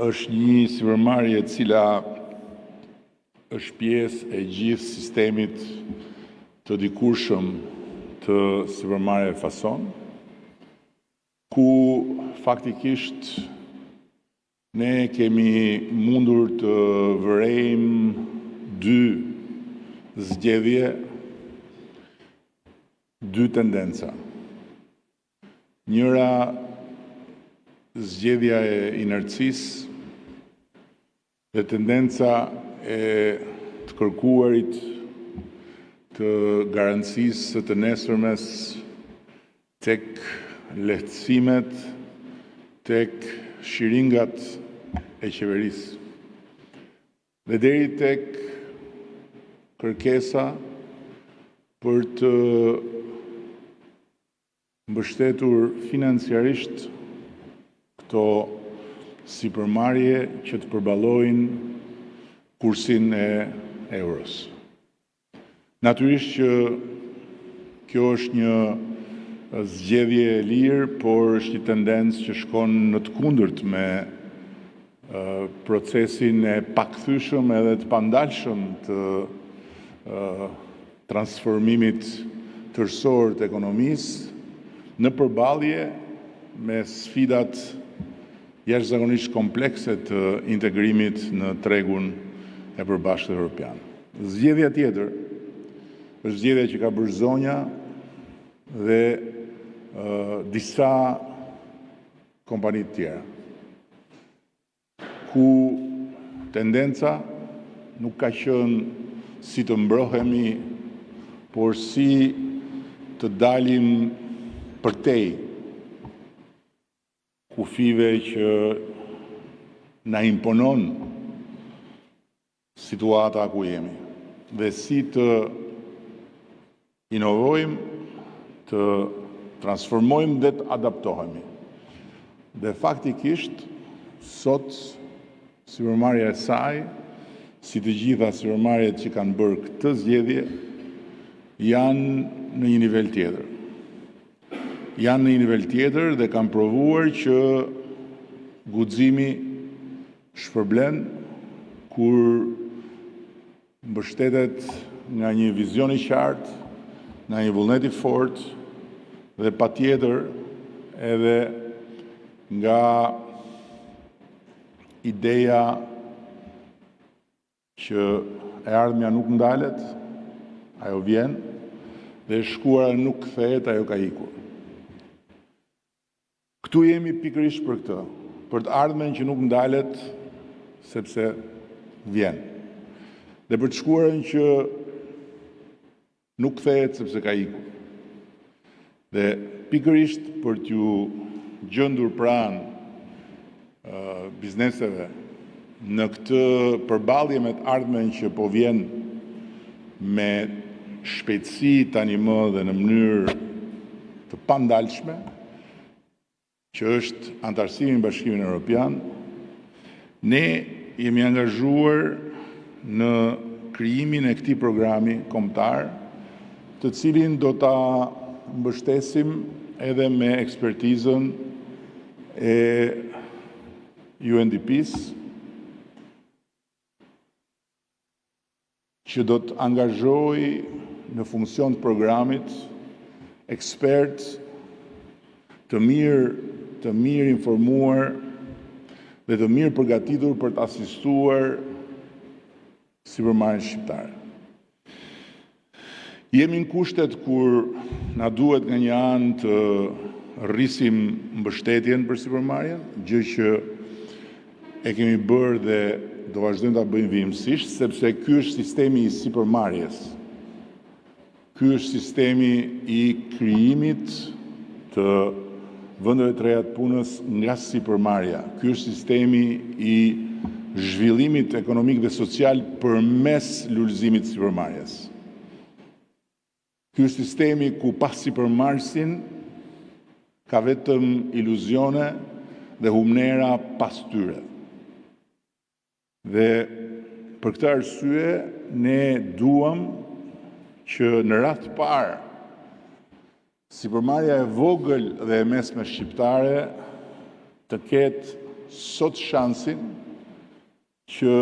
është një sipërmarrje e cila është pjesë e gjithë sistemit të dikurshëm të sipërmarrjeve fason, ku faktikisht ne kemi mundur të vërejmë dy zgjedhje, dy tendenca. Njëra zgjedhja e inercisë dhe tendenca e të kërkuarit të garancisë së të nesërmes tek lehtësimet, tek shiringat e qeverisë dhe deri tek kërkesa për të mbështetur financiarisht këto sipërmarrje që të përballojnë kursin e euros. Natyrisht që kjo është një zgjedhje e lirë, por është një tendencë që shkon në të kundërt me procesin e pakthyeshëm edhe të pandalshëm të transformimit tërësor të ekonomisë në përballje me sfidat jashtëzakonisht komplekse të integrimit në tregun e përbashkët evropian. Zgjedhja tjetër është zgjedhja që ka bërë zonja dhe disa kompani të tjera, ku tendenca nuk ka qenë si të mbrohemi, por si të dalim përtej kufive që na imponon situata ku jemi, dhe si të inovojmë, të transformojmë dhe të adaptohemi. Dhe faktikisht, sot sipërmarrja e saj, si të gjitha sipërmarrjet që kanë bërë këtë zgjedhje, janë në një nivel tjetër. Janë në një nivel tjetër dhe kanë provuar që guximi shpërblen kur mbështetet nga një vizion i qartë, nga një vullnet i fortë dhe patjetër edhe nga ideja që e ardhmja nuk ndalet, ajo vjen, dhe e shkuara nuk kthehet, ajo ka ikur. Këtu jemi pikërisht për këtë, për të ardhmen që nuk ndalet sepse vjen. Dhe për të shkuarën që nuk kthehet sepse ka ikur. Dhe pikërisht për t'ju gjendur pranë bizneseve në këtë përballje me të ardhmen që po vjen me shpejtësi tani më dhe në mënyrë të pandalshme, që është antarësimi në Bashkimin Evropian, ne jemi angazhuar në krijimin e këtij programi kombëtar, të cilin do ta mbështesim edhe me ekspertizën e UNDP-s, që do të angazhojë në funksion të programit ekspert të mirë informuar dhe të mirë përgatitur për të asistuar sipërmarrjen shqiptare. Jemi në kushtet kur na duhet nga një anë të rrisim mbështetjen për sipërmarrjen, gjë që e kemi bërë dhe do vazhdojmë ta bëjmë vijimësisht, sepse ky është sistemi i sipërmarrjes. Ky është sistemi i krijimit të vendeve të reja të punës nga sipërmarrja. Ky është sistemi i zhvillimit ekonomik dhe social përmes lulëzimit të sipërmarrjes. Ky është sistemi ku pa sipërmarrësin ka vetëm iluzione dhe humnera pas tyre. Dhe për këtë arsye ne duam që në radhë të parë sipërmarrja e vogël dhe e mesme shqiptare të ketë sot shansin që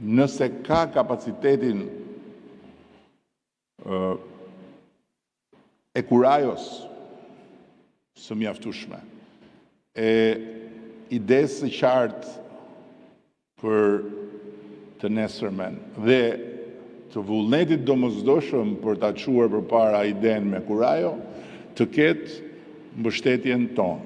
nëse ka kapacitetin e kurajos së mjaftueshme, e idesë së qartë për të nesërmen dhe të vullnetit domosdoshëm për ta çuar përpara idenë me kurajo, të ketë mbështetjen tonë.